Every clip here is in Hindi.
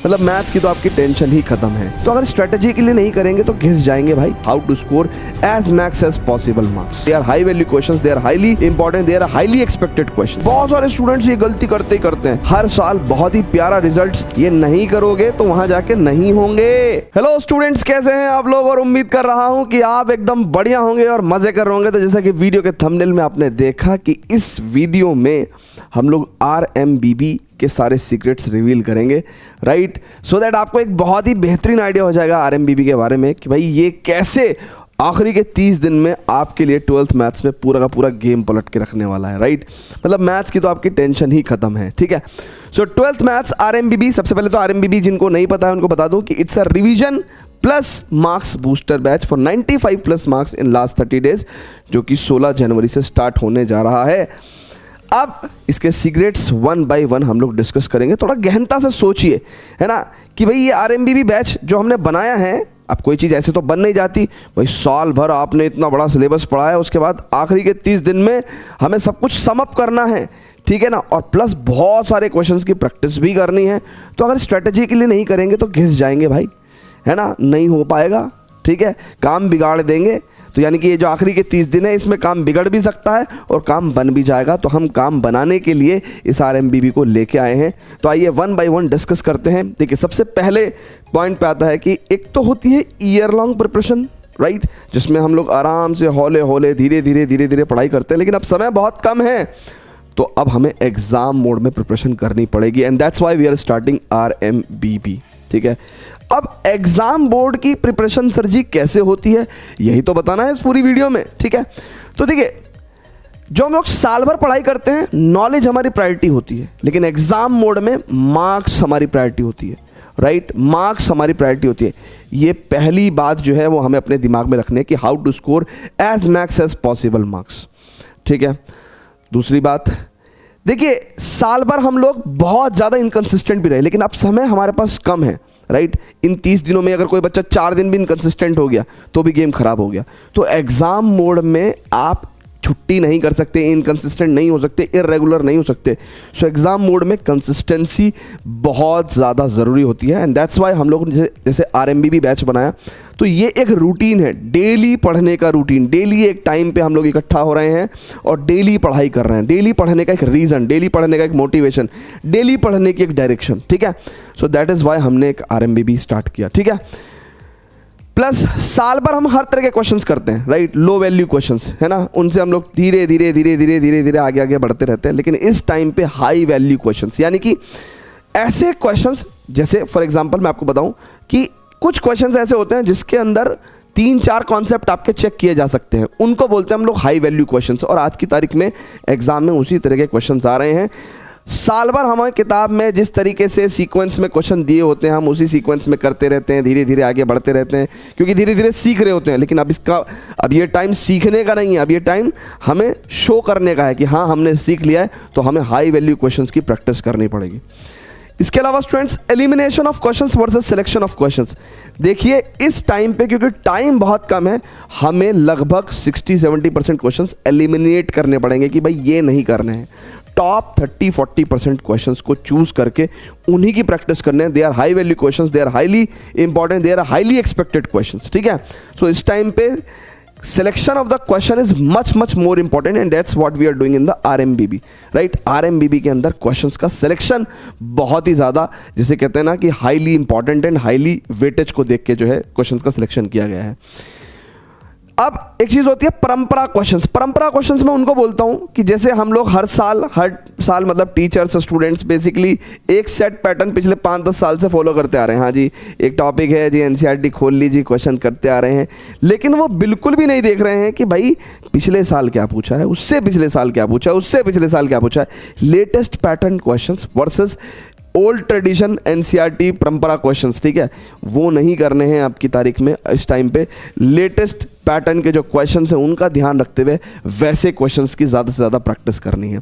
मतलब मैथ्स की तो आपकी टेंशन ही खत्म है। तो अगर स्ट्रेटेजी के लिए नहीं करेंगे तो घिस जाएंगे भाई। How to score as max as possible marks. They are high value questions, they are highly important, they are highly expected question. बहुत सारे स्टूडेंट्स ये गलती करते ही करते हैं हर साल। बहुत ही प्यारा रिजल्ट्स, ये नहीं करोगे तो वहां जाके नहीं होंगे। हेलो स्टूडेंट्स, कैसे हैं आप लोग? और उम्मीद कर रहा हूं कि आप एकदम बढ़िया होंगे और मजे कर रहे होंगे। तो जैसा कि वीडियो के थंबनेल में आपने देखा कि इस वीडियो में हम लोग RMBB के सारे सीक्रेट्स रिवील करेंगे, राइट? सो दैट आपको एक बहुत ही बेहतरीन आइडिया हो जाएगा RMBB के बारे में कि भाई ये कैसे आखिरी के 30 दिन में आपके लिए 12th मैथ्स में पूरा का पूरा गेम पलट के रखने वाला है, राइट? मतलब मैथ्स की तो आपकी टेंशन ही खत्म है, ठीक है? सो 12th मैथ्स RMBB, सबसे पहले तो RMBB जिनको नहीं पता है उनको बता दूं कि it's a revision plus marks booster batch for 95 plus marks in last 30 days, जो कि 16 जनवरी से स्टार्ट होने जा रहा है। अब इसके सीक्रेट्स वन बाय वन हम लोग डिस्कस करेंगे। थोड़ा गहनता से सोचिए, है ना, कि भाई ये RMBB बैच जो हमने बनाया है, अब कोई चीज़ ऐसे तो बन नहीं जाती भाई। साल भर आपने इतना बड़ा सिलेबस पढ़ा है, उसके बाद आखिरी के 30 दिन में हमें सब कुछ सम अप करना है, ठीक है ना? और प्लस बहुत सारे क्वेश्चंस की प्रैक्टिस भी करनी है। तो अगर स्ट्रेटेजी के लिए नहीं करेंगे तो घिस जाएंगे भाई, है ना? नहीं हो पाएगा, ठीक है? काम बिगाड़ देंगे। तो यानी कि ये जो आखिरी के 30 दिन है इसमें काम बिगड़ भी सकता है और काम बन भी जाएगा। तो हम काम बनाने के लिए इस RMBB को लेके आए हैं। तो आइए वन बाय वन डिस्कस करते हैं। देखिए, सबसे पहले पॉइंट पे आता है कि एक तो होती है ईयर लॉन्ग प्रिपरेशन, राइट? जिसमें हम लोग आराम से हौले हौले धीरे धीरे पढ़ाई करते हैं, लेकिन अब समय बहुत कम है तो अब हमें एग्जाम मोड में प्रिपरेशन करनी पड़ेगी। And that's why we are starting RMBB, ठीक है? अब एग्जाम बोर्ड की प्रिपरेशन सर जी कैसे होती है, यही तो बताना है इस पूरी वीडियो में, ठीक है? तो देखिए, जो हम लोग साल भर पढ़ाई करते हैं, नॉलेज हमारी प्रायोरिटी होती है, लेकिन एग्जाम मोड में मार्क्स हमारी प्रायोरिटी होती है, राइट? मार्क्स हमारी प्रायोरिटी होती है। ये पहली बात जो है वो हमें अपने दिमाग में रखनी है कि how to score as max as possible marks, ठीक है? दूसरी बात, देखिए, साल भर हम लोग बहुत ज़्यादा इनकंसिस्टेंट भी रहे, लेकिन अब समय हमारे पास कम है, राइट? इन 30 दिनों में अगर कोई बच्चा 4 दिन भी इनकंसिस्टेंट हो गया तो भी गेम खराब हो गया। तो एग्जाम मोड में आप छुट्टी नहीं कर सकते, इनकंसिस्टेंट नहीं हो सकते, इरेगुलर नहीं हो सकते। सो एग्जाम मोड में कंसिस्टेंसी बहुत ज़्यादा ज़रूरी होती है। एंड दैट्स वाई हम लोग जैसे RMBB बैच बनाया, तो ये एक रूटीन है, डेली पढ़ने का रूटीन। डेली एक टाइम पे हम लोग इकट्ठा हो रहे हैं और डेली पढ़ाई कर रहे हैं। डेली पढ़ने का एक रीज़न, डेली पढ़ने का एक मोटिवेशन, डेली पढ़ने की एक डायरेक्शन, ठीक है? सो दैट इज़ वाई हमने एक RMBB स्टार्ट किया, ठीक है? प्लस साल भर हम हर तरह के क्वेश्चंस करते हैं, राइट? लो वैल्यू क्वेश्चंस, है ना? उनसे हम लोग धीरे धीरे आगे बढ़ते रहते हैं। लेकिन इस टाइम पे हाई वैल्यू क्वेश्चंस, यानी कि ऐसे क्वेश्चंस, जैसे फॉर एग्जांपल मैं आपको बताऊं कि कुछ क्वेश्चंस ऐसे होते हैं जिसके अंदर 3-4 कॉन्सेप्ट आपके चेक किए जा सकते हैं, उनको बोलते हैं हम लोग हाई वैल्यू क्वेश्चंस। और आज की तारीख में एग्जाम में उसी तरह के क्वेश्चंस आ रहे हैं। साल भर हमारी किताब में जिस तरीके से सीक्वेंस में क्वेश्चन दिए होते हैं, हम उसी सीक्वेंस में करते रहते हैं, धीरे धीरे आगे बढ़ते रहते हैं, क्योंकि धीरे धीरे सीख रहे होते हैं। लेकिन अब ये टाइम सीखने का नहीं है, अब ये टाइम हमें शो करने का है कि हाँ हमने सीख लिया है। तो हमें हाई वैल्यू क्वेश्चंस की प्रैक्टिस करनी पड़ेगी। इसके अलावा students, elimination of questions versus selection of questions. देखिए, इस टाइम पे क्योंकि टाइम बहुत कम है, हमें लगभग 60-70% क्वेश्चंस एलिमिनेट करने पड़ेंगे कि भाई ये नहीं करने हैं। टॉप 30-40% क्वेश्चंस को चूज करके उन्हीं की प्रैक्टिस करने हैं। They are high value questions, they are highly important, they are highly expected questions, ठीक है? सो इस टाइम पे selection of the question is much more important and that's what we are doing in the RMBB, right? RMBB के अंदर questions का selection बहुत ही ज़्यादा, जिसे कहते हैं ना कि highly important and highly weightage को देख के जो है questions का selection किया गया है। अब एक चीज़ होती है परंपरा क्वेश्चंस। परंपरा क्वेश्चंस मैं उनको बोलता हूँ कि जैसे हम लोग हर साल मतलब टीचर्स स्टूडेंट्स बेसिकली एक सेट पैटर्न पिछले 5-10 साल से फॉलो करते आ रहे हैं। हाँ जी, एक टॉपिक है जी, NCERT खोल लीजिए, क्वेश्चन करते आ रहे हैं, लेकिन वो बिल्कुल भी नहीं देख रहे हैं कि भाई पिछले साल क्या पूछा है, उससे पिछले साल क्या पूछा है, उससे पिछले साल क्या पूछा है। Latest pattern questions versus old tradition NCERT परंपरा क्वेश्चंस, ठीक है? वो नहीं करने हैं आपकी तारीख में। इस टाइम पे लेटेस्ट पैटर्न के जो क्वेश्चंस हैं उनका ध्यान रखते हुए वैसे क्वेश्चंस की ज़्यादा से ज़्यादा प्रैक्टिस करनी है,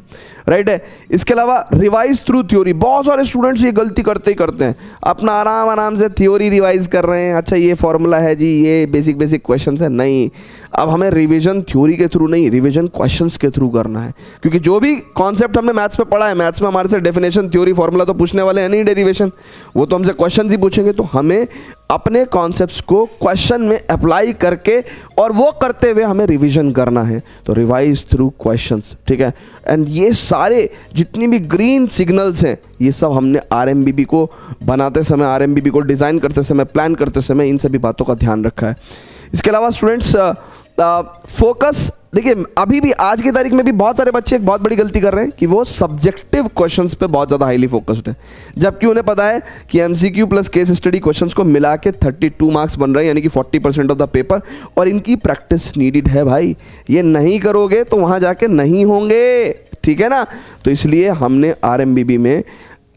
राइट है। इसके अलावा रिवाइज थ्रू थ्योरी, बहुत सारे स्टूडेंट्स ये गलती करते ही करते हैं, अपना आराम से थ्योरी रिवाइज कर रहे हैं। अच्छा ये फॉर्मूला है जी, ये बेसिक क्वेश्चंस है, नहीं, अब हमें रिवीजन थ्योरी के थ्रू नहीं, रिवीजन क्वेश्चंस के थ्रू करना है, क्योंकि जो भी कॉन्सेप्ट हमने मैथ्स में पढ़ा है, मैथ्स में हमारे से डेफिनेशन थ्योरी फॉर्मूला तो पूछने वाले हैं नहीं, डेरिवेशन, वो तो हमसे क्वेश्चन ही पूछेंगे। तो हमें अपने कॉन्सेप्ट्स को क्वेश्चन में अप्लाई करके और वो करते हुए हमें रिवीजन करना है, तो रिवाइज थ्रू क्वेश्चंस, ठीक है। एंड ये सारे जितनी भी ग्रीन सिग्नल्स हैं, ये सब हमने आरएमबीबी को बनाते समय, आरएमबीबी को डिज़ाइन करते समय, प्लान करते समय इन सभी बातों का ध्यान रखा है। इसके अलावा स्टूडेंट्स फोकस, देखिए अभी भी आज की तारीख में भी बहुत सारे बच्चे एक बहुत बड़ी गलती कर रहे हैं कि वो सब्जेक्टिव क्वेश्चंस पे बहुत ज़्यादा हाईली फोकस्ड है, जबकि उन्हें पता है कि MCQ plus case study questions को मिला के 32 मार्क्स बन रहे हैं, यानी कि 40% ऑफ द पेपर, और इनकी प्रैक्टिस नीडेड है भाई। ये नहीं करोगे तो वहाँ जाके नहीं होंगे, ठीक है ना। तो इसलिए हमने आरएमबीबी में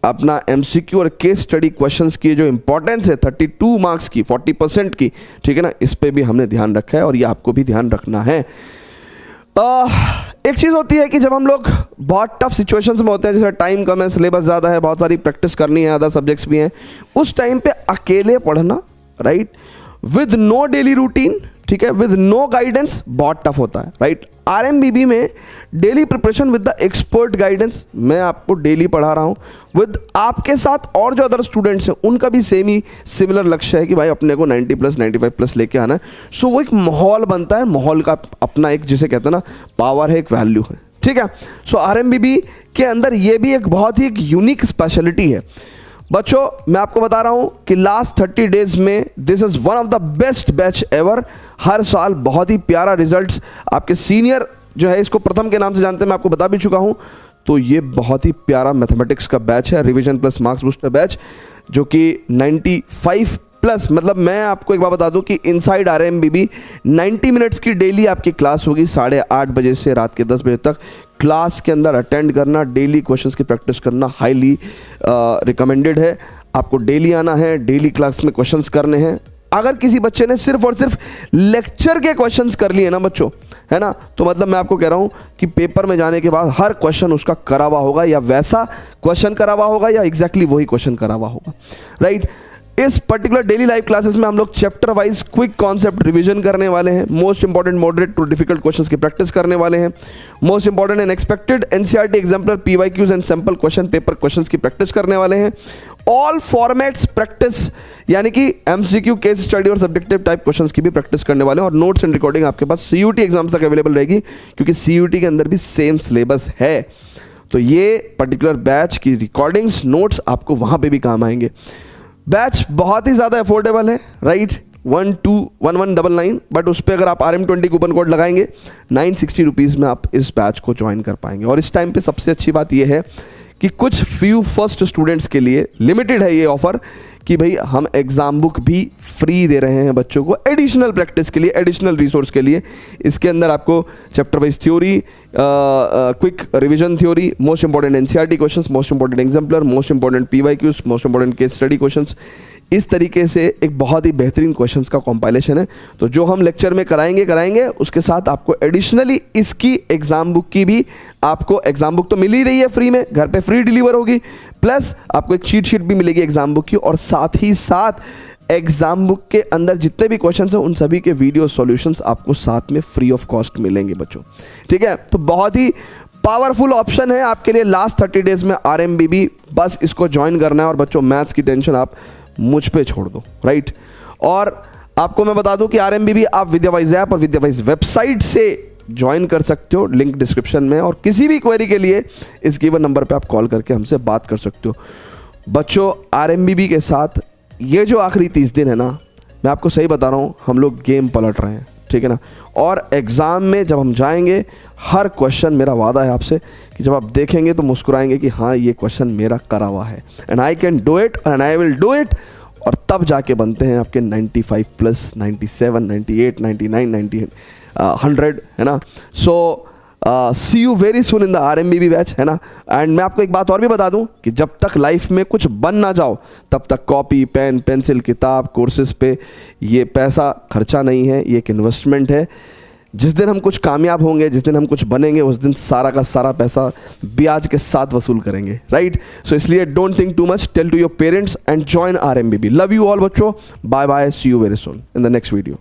अपना एमसीक्यू और केस स्टडी क्वेश्चंस की जो इंपॉर्टेंस है 32 मार्क्स की, 40% की, ठीक है ना, इस पे भी हमने ध्यान रखा है और ये आपको भी ध्यान रखना है। एक चीज़ होती है कि जब हम लोग बहुत टफ सिचुएशंस में होते हैं, जैसे टाइम कम है, सिलेबस ज़्यादा है, बहुत सारी प्रैक्टिस करनी है, अदर सब्जेक्ट्स भी हैं, उस टाइम पे अकेले पढ़ना, right, with no daily routine, ठीक है, विद नो गाइडेंस, बहुत टफ होता है, राइट। आरएमबीबी में daily preparation with the expert guidance, मैं आपको डेली पढ़ा रहा हूँ, विद आपके साथ और जो अदर स्टूडेंट्स हैं उनका भी सेम ही सिमिलर लक्ष्य है कि भाई अपने को 90+, 95+ लेके आना है। सो वो एक माहौल बनता है, माहौल का अपना एक, जिसे कहते हैं ना, पावर है, एक वैल्यू है, ठीक है। सो आरएमबीबी के अंदर ये भी एक बहुत ही एक यूनिक स्पेशलिटी है। बच्चों मैं आपको बता रहा हूं कि लास्ट 30 डेज में this is one of the best batch ever. हर साल बहुत ही प्यारा रिजल्ट्स, आपके सीनियर जो है इसको प्रथम के नाम से जानते हैं, मैं आपको बता भी चुका हूं। तो ये बहुत ही प्यारा मैथमेटिक्स का बैच है, revision plus marks booster batch, जो कि 95+, मतलब मैं आपको एक बार बता दूं कि इनसाइड आरएमबीबी 90 मिनट्स की डेली आपकी क्लास होगी, 8:30 बजे से रात के 10 बजे तक। क्लास के अंदर अटेंड करना, डेली क्वेश्चंस की प्रैक्टिस करना हाईली रिकमेंडेड है। आपको डेली आना है, डेली क्लास में क्वेश्चंस करने हैं। अगर किसी बच्चे ने सिर्फ और सिर्फ लेक्चर के क्वेश्चंस कर लिए ना बच्चों, है ना, तो मतलब मैं आपको कह रहा हूं कि पेपर में जाने के बाद हर क्वेश्चन उसका करा हुआ होगा, या वैसा क्वेश्चन करा हुआ होगा, या एग्जैक्टली वही क्वेश्चन करा हुआ होगा, राइट। इस पर्टिकुलर डेली लाइव क्लासेस में हम लोग chapter wise quick concept revision करने वाले हैं, most important moderate to difficult questions की प्रैक्टिस करने वाले हैं, most important and expected NCERT exemplar PYQs and sample question paper questions की प्रैक्टिस करने वाले हैं। ऑल फॉर्मेट्स प्रैक्टिस, यानी कि एमसीक्यू, केस स्टडी और सब्जेक्टिव टाइप क्वेश्चंस की भी प्रैक्टिस करने वाले हैं। और नोट्स एंड रिकॉर्डिंग आपके पास सीयूटी एग्जाम तक अवेलेबल रहेगी, क्योंकि सीयूटी के अंदर भी सेम सिलेबस है। तो ये पर्टिकुलर बैच की रिकॉर्डिंग्स, नोट्स आपको वहां पे भी काम आएंगे। बैच बहुत ही ज़्यादा अफोर्डेबल है, राइट, 121199, बट उस पर अगर आप RM20 कूपन कोड लगाएंगे 960 रुपीज़ में आप इस बैच को ज्वाइन कर पाएंगे। और इस टाइम पे सबसे अच्छी बात यह है कि कुछ फ्यू फर्स्ट स्टूडेंट्स के लिए लिमिटेड है ये ऑफर कि भाई हम एग्जाम बुक भी फ्री दे रहे हैं बच्चों को एडिशनल प्रैक्टिस के लिए, एडिशनल रिसोर्स के लिए। इसके अंदर आपको chapter wise theory, quick revision theory, most important NCERT questions, most important exemplar, most important PYQs, most important case study questions, इस तरीके से एक बहुत ही बेहतरीन क्वेश्चंस का कॉम्पाइलेशन है। तो जो हम लेक्चर में कराएंगे उसके साथ आपको एडिशनली इसकी एग्जाम बुक की भी, आपको एग्जाम बुक तो मिल ही रही है फ्री में, घर पे फ्री डिलीवर होगी, प्लस आपको एक चीट शीट भी मिलेगी एग्जाम बुक की, और साथ ही साथ एग्जाम बुक के अंदर जितने भी क्वेश्चंस हैं उन सभी के वीडियो सॉल्यूशंस आपको साथ में फ्री ऑफ कॉस्ट मिलेंगे बच्चों, ठीक है। तो बहुत ही पावरफुल ऑप्शन है आपके लिए लास्ट 30 डेज में आरएमबीबी। बस इसको ज्वाइन करना है और बच्चों मैथ्स की टेंशन आप मुझ पे छोड़ दो, राइट। और आपको मैं बता दूं कि आरएमबीबी आप विद्यावाइज ऐप और विद्यावाइज वेबसाइट से ज्वाइन कर सकते हो, लिंक डिस्क्रिप्शन में, और किसी भी क्वेरी के लिए इस गिवन नंबर पे आप कॉल करके हमसे बात कर सकते हो। बच्चों आरएमबीबी के साथ ये जो आखिरी 30 दिन है ना, मैं आपको सही बता रहा हूँ, हम लोग गेम पलट रहे हैं, ठीक है ना। और एग्ज़ाम में जब हम जाएंगे, हर क्वेश्चन, मेरा वादा है आपसे कि जब आप देखेंगे तो मुस्कुराएंगे कि हाँ ये क्वेश्चन मेरा करा हुआ है, and I can do it and I will do it. और तब जाके बनते हैं आपके 95+, 97, 98, 99, 90, 100, है ना। So see you very soon in the RMBB batch, है ना। एंड मैं आपको एक बात और भी बता दूं कि जब तक लाइफ में कुछ बन ना जाओ तब तक कॉपी पेन पेंसिल किताब कोर्सेज पे ये पैसा खर्चा नहीं है, ये एक इन्वेस्टमेंट है। जिस दिन हम कुछ कामयाब होंगे, जिस दिन हम कुछ बनेंगे, उस दिन सारा का सारा पैसा ब्याज के साथ वसूल करेंगे, राइट। सो इसलिए don't think too much, tell to your parents and join RMBB। Love you all बच्चों, bye bye, see you very soon in the next video.